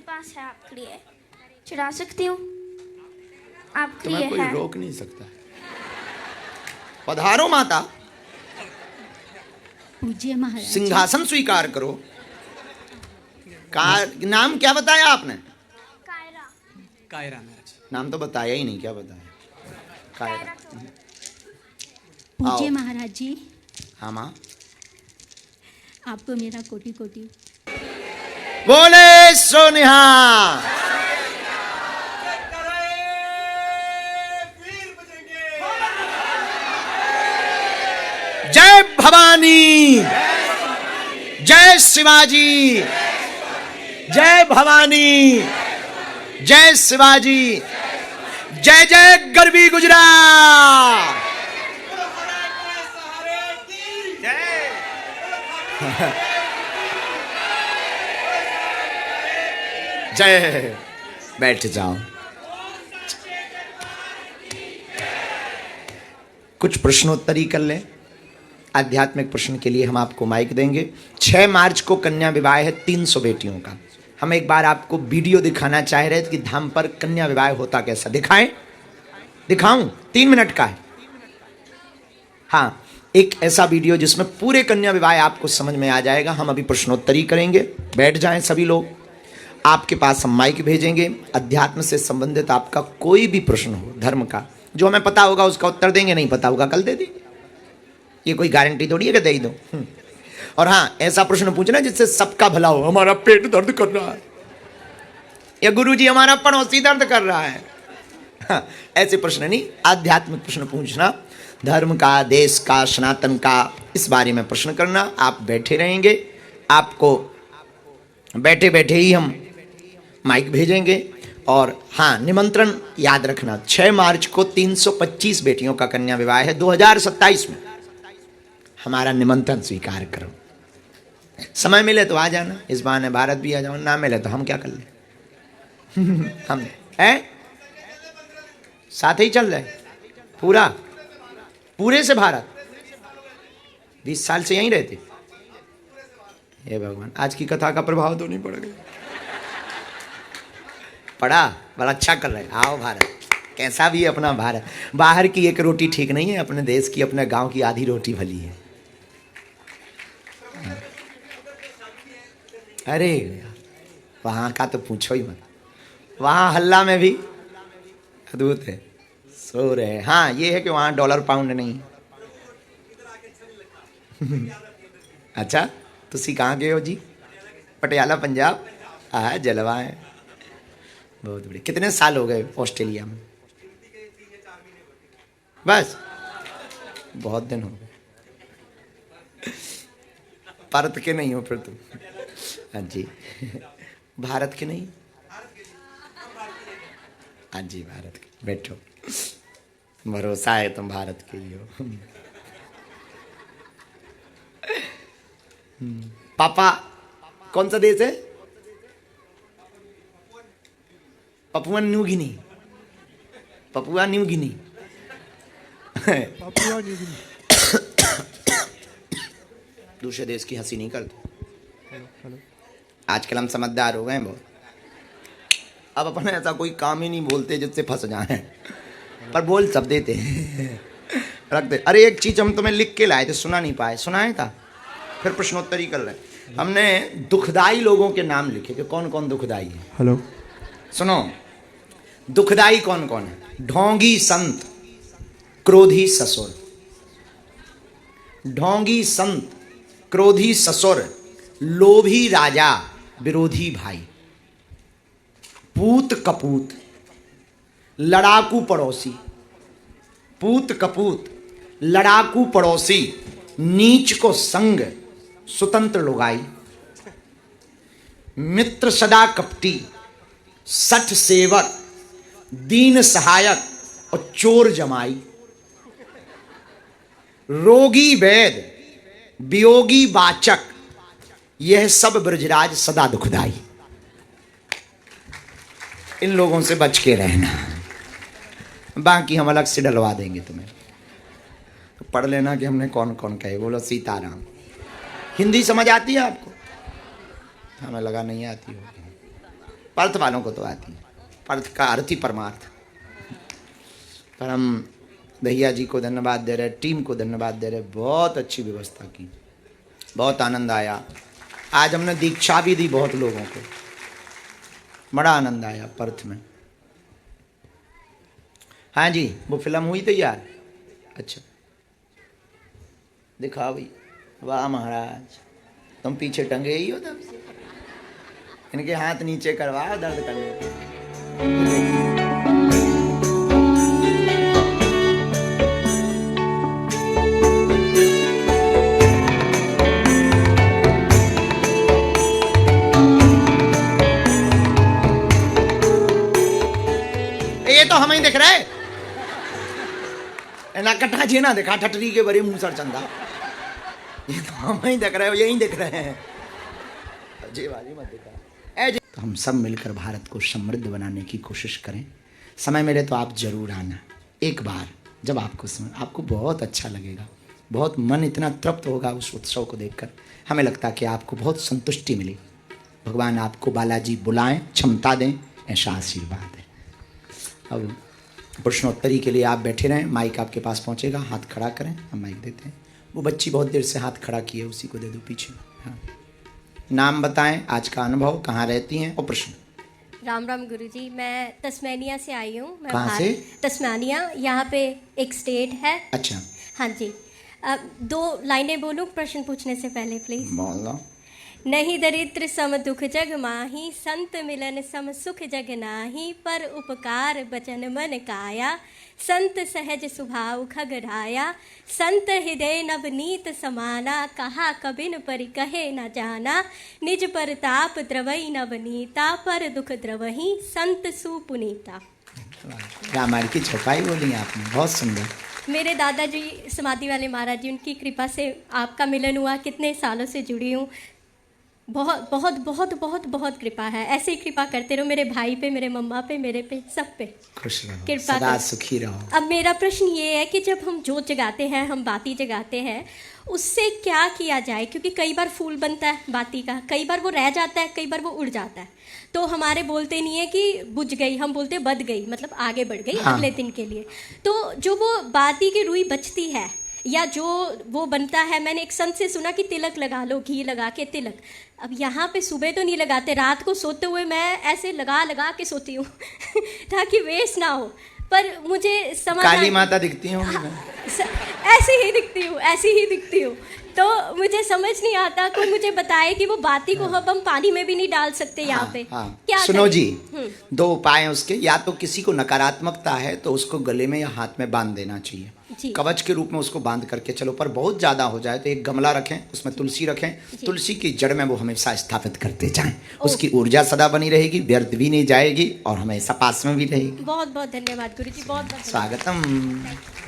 पास है आपके लिए, चुरा सकती हूँ आपके लिए तुम्हें कोई है। रोक नहीं सकता। पधारो माता, पूज्य महाराज। सिंहासन स्वीकार करो। नाम क्या बताया आपने? कायरा। कायरा महाराज। नाम तो बताया ही नहीं, क्या बताया? कायरा। पूज्य आओ। महाराज जी, हाँ माँ। आपको मेरा कोटि कोटि। बोले सोनिहा। जय भवानी, जय शिवाजी, जय भवानी, जय शिवाजी, जय जय गरबी गुजरात। जय। बैठ जाओ। कुछ प्रश्नोत्तरी कर लें। आध्यात्मिक प्रश्न के लिए हम आपको माइक देंगे। 6 मार्च को कन्या विवाह है 300 बेटियों का। हम एक बार आपको वीडियो दिखाना चाह रहे थे कि धाम पर कन्या विवाह होता कैसा। दिखाएं? दिखाऊं? 3 मिनट का है। हाँ, एक ऐसा वीडियो जिसमें पूरे कन्या विवाह आपको समझ में आ जाएगा। हम अभी प्रश्नोत्तरी करेंगे। बैठ जाएं सभी लोग। आपके पास हम माइक भेजेंगे। अध्यात्म से संबंधित आपका कोई भी प्रश्न हो, धर्म का, जो हमें पता होगा उसका उत्तर देंगे, नहीं पता होगा कल दे देंगे। ये कोई गारंटी थोड़ी है कि दे ही दो। और हाँ, ऐसा प्रश्न पूछना जिससे सबका भला हो। हमारा पेट दर्द कर रहा है, या गुरुजी हमारा पड़ोसी दर्द कर रहा है। हाँ, ऐसे प्रश्न नहीं, आध्यात्मिक प्रश्न पूछना। धर्म का, देश का, सनातन का, इस बारे में प्रश्न करना। आप बैठे रहेंगे, आपको बैठे बैठे ही हम माइक भेजेंगे। और हाँ, निमंत्रण याद रखना, 6 मार्च को 325 बेटियों का कन्या विवाह है 2027 में। हमारा निमंत्रण स्वीकार करो। समय मिले तो आ जाना, इस बहाने भारत भी आ जाओ। ना मिले तो हम क्या कर ले। हम हैं साथ ही चल रहे पूरा, पूरे से भारत। 20 साल से यहीं रहते। हे भगवान, आज की कथा का प्रभाव तो नहीं पड़ गया? पड़ा, बड़ा अच्छा कर रहे। आओ भारत, कैसा भी है अपना भारत। बाहर की एक रोटी ठीक नहीं है, अपने देश की, अपने गांव की आधी रोटी भली है। अरे वहां का तो पूछो ही मत। वहां हल्ला में भी अद्भुत है, सो रहे। हाँ, ये है कि वहां डॉलर पाउंड नहीं। अच्छा, तुसी कहाँ गए हो जी? पटियाला, पंजाब। हाँ, जलवा है, बहुत बढ़िया। कितने साल हो गए ऑस्ट्रेलिया में? बस, बहुत दिन हो गए। भारत के नहीं हो फिर तुम? हाँ जी। भारत के नहीं? हाँ जी, भारत के। बैठो, भरोसा है तुम भारत के ही हो। पापा कौन सा देश है? Papua New Guinea. Papua New Guinea. दूसरे देश की हंसी नहीं करते। आजकल हम समझदार हो गए हैं बहुत। अब अपन ऐसा कोई काम ही नहीं बोलते जिससे फंस जाए, पर बोल सब देते हैं, रख दे। अरे एक चीज हम तुम्हें लिख के लाए थे, सुना नहीं पाए। सुनाया था, फिर प्रश्नोत्तरी कर रहे हैं। हमने दुखदाई लोगों के नाम लिखे कि कौन कौन दुखदाई है। हेलो, सुनो, दुखदाई कौन कौन है? ढोंगी संत, क्रोधी ससुर। ढोंगी संत, क्रोधी ससुर, लोभी राजा, विरोधी भाई। पूत कपूत, लड़ाकू पड़ोसी। पूत कपूत, लड़ाकू पड़ोसी, नीच को संग, स्वतंत्र लुगाई। मित्र सदा कपटी, सठ सेवक, दीन सहायक और चोर जमाई। रोगी वैद, वियोगी वाचक, यह सब ब्रजराज सदा दुखदाई। इन लोगों से बच के रहना, बाकी हम अलग से डलवा देंगे तुम्हें। तो पढ़ लेना कि हमने कौन कौन कहे। बोलो सीताराम। हिंदी समझ आती है आपको? हमें लगा नहीं आती होगी। पर्थ वालों को तो आती है, पर्थ का अर्थ ही परमार्थ। पर हम भैया जी को धन्यवाद दे रहे, टीम को धन्यवाद दे रहे, बहुत अच्छी व्यवस्था की, बहुत आनंद आया। आज हमने दीक्षा भी दी बहुत लोगों को, बड़ा आनंद आया पर्थ में। हाँ जी, वो फिल्म हुई तैयार? अच्छा, दिखाओ भाई। वाह महाराज, तुम पीछे टंगे ही हो तब से। इनके हाथ नीचे करवाओ, दर्द करने। ये तो हमें ही दिख रहा है ना, कट्टा जी ना दिखा ठटरी के बड़े मुंह सर चंदा। ये तो हमें ही दिख रहे हो, यही दिख रहे हैं। जी बाजी मत दिखा। तो हम सब मिलकर भारत को समृद्ध बनाने की कोशिश करें। समय मिले तो आप जरूर आना एक बार, जब आपको बहुत अच्छा लगेगा, बहुत मन इतना तृप्त होगा उस उत्सव को देखकर। हमें लगता है कि आपको बहुत संतुष्टि मिली। भगवान आपको बालाजी बुलाएं, क्षमता दें, ऐसा आशीर्वाद है। अब प्रश्नोत्तरी के लिए आप बैठे रहें, माइक आपके पास पहुंचेगा, हाथ खड़ा करें, हम माइक देते हैं। वो बच्ची बहुत देर से हाथ खड़ा की है, उसी को दे दो पीछे। हाँ, नाम बताएं, आज का अनुभव, कहाँ रहती हैं और प्रश्न। राम राम गुरुजी, मैं तस्मानिया से आई हूँ। मैं कहाँ से? तस्मानिया, यहाँ पे एक स्टेट है। अच्छा, हाँ जी। 2 लाइनें बोलूँ प्रश्न पूछने से पहले प्लीज? बोल लो। नहीं दरिद्र सम दुख जग माही, संत मिलन सम सुख जग नाही, पर उपकार बचन मन काया, संत सहज स्वभाव खगराया, संत हृदय नवनीत समाना, कहा कबिन परि कहे न जाना, निज परताप द्रवई नवनीता, पर दुख द्रवही संत सुपुनीता। रामायण की छपाई बोली आपने, बहुत सुंदर। मेरे दादाजी समाधि वाले महाराज जी, उनकी कृपा से आपका मिलन हुआ। कितने सालों से जुड़ी हूँ। बहुत बहुत बहुत बहुत बहुत कृपा है। ऐसे ही कृपा करते रहो मेरे भाई पे, मेरे मम्मा पे, मेरे पे, सब पे खुश रहो, कृपा सदा करो। सुखी रहो। अब मेरा प्रश्न ये है कि जब हम जोत जगाते हैं, हम बाती जगाते हैं, उससे क्या किया जाए? क्योंकि कई बार फूल बनता है बाती का, कई बार वो रह जाता है, कई बार वो उड़ जाता है। तो हमारे बोलते नहीं है कि बुझ गई, हम बोलते बद गई, मतलब आगे बढ़ गई। हाँ। अगले दिन के लिए। तो जो वो बाती की रुई बचती है या जो वो बनता है, मैंने एक संत से सुना कि तिलक लगा लो, घी लगा के तिलक। अब यहाँ पे सुबह तो नहीं लगाते, रात को सोते हुए मैं ऐसे लगा लगा के सोती हूँ ताकि वेस्ट ना हो। पर मुझे समझ काली माता दिखती हूँ। ऐसे ही दिखती हूँ, ऐसी ही दिखती हूँ। तो मुझे समझ नहीं आता, कोई मुझे बताए कि वो बाती को हम पानी में भी नहीं डाल सकते यहाँ पे। क्या सुनो करें? जी, 2 उपाय हैं उसके। या तो किसी को नकारात्मकता है तो उसको गले में या हाथ में बांध देना चाहिए, जी। कवच के रूप में उसको बांध करके चलो। पर बहुत ज्यादा हो जाए तो एक गमला रखें, उसमें तुलसी रखें, तुलसी की जड़ में वो हमेशा स्थापित करते जाएं। उसकी ऊर्जा सदा बनी रहेगी, व्यर्थ भी नहीं जाएगी और हमेशा पास में भी रहेगी। बहुत बहुत धन्यवाद गुरुजी, बहुत बहुत धन्यवाद। स्वागतम।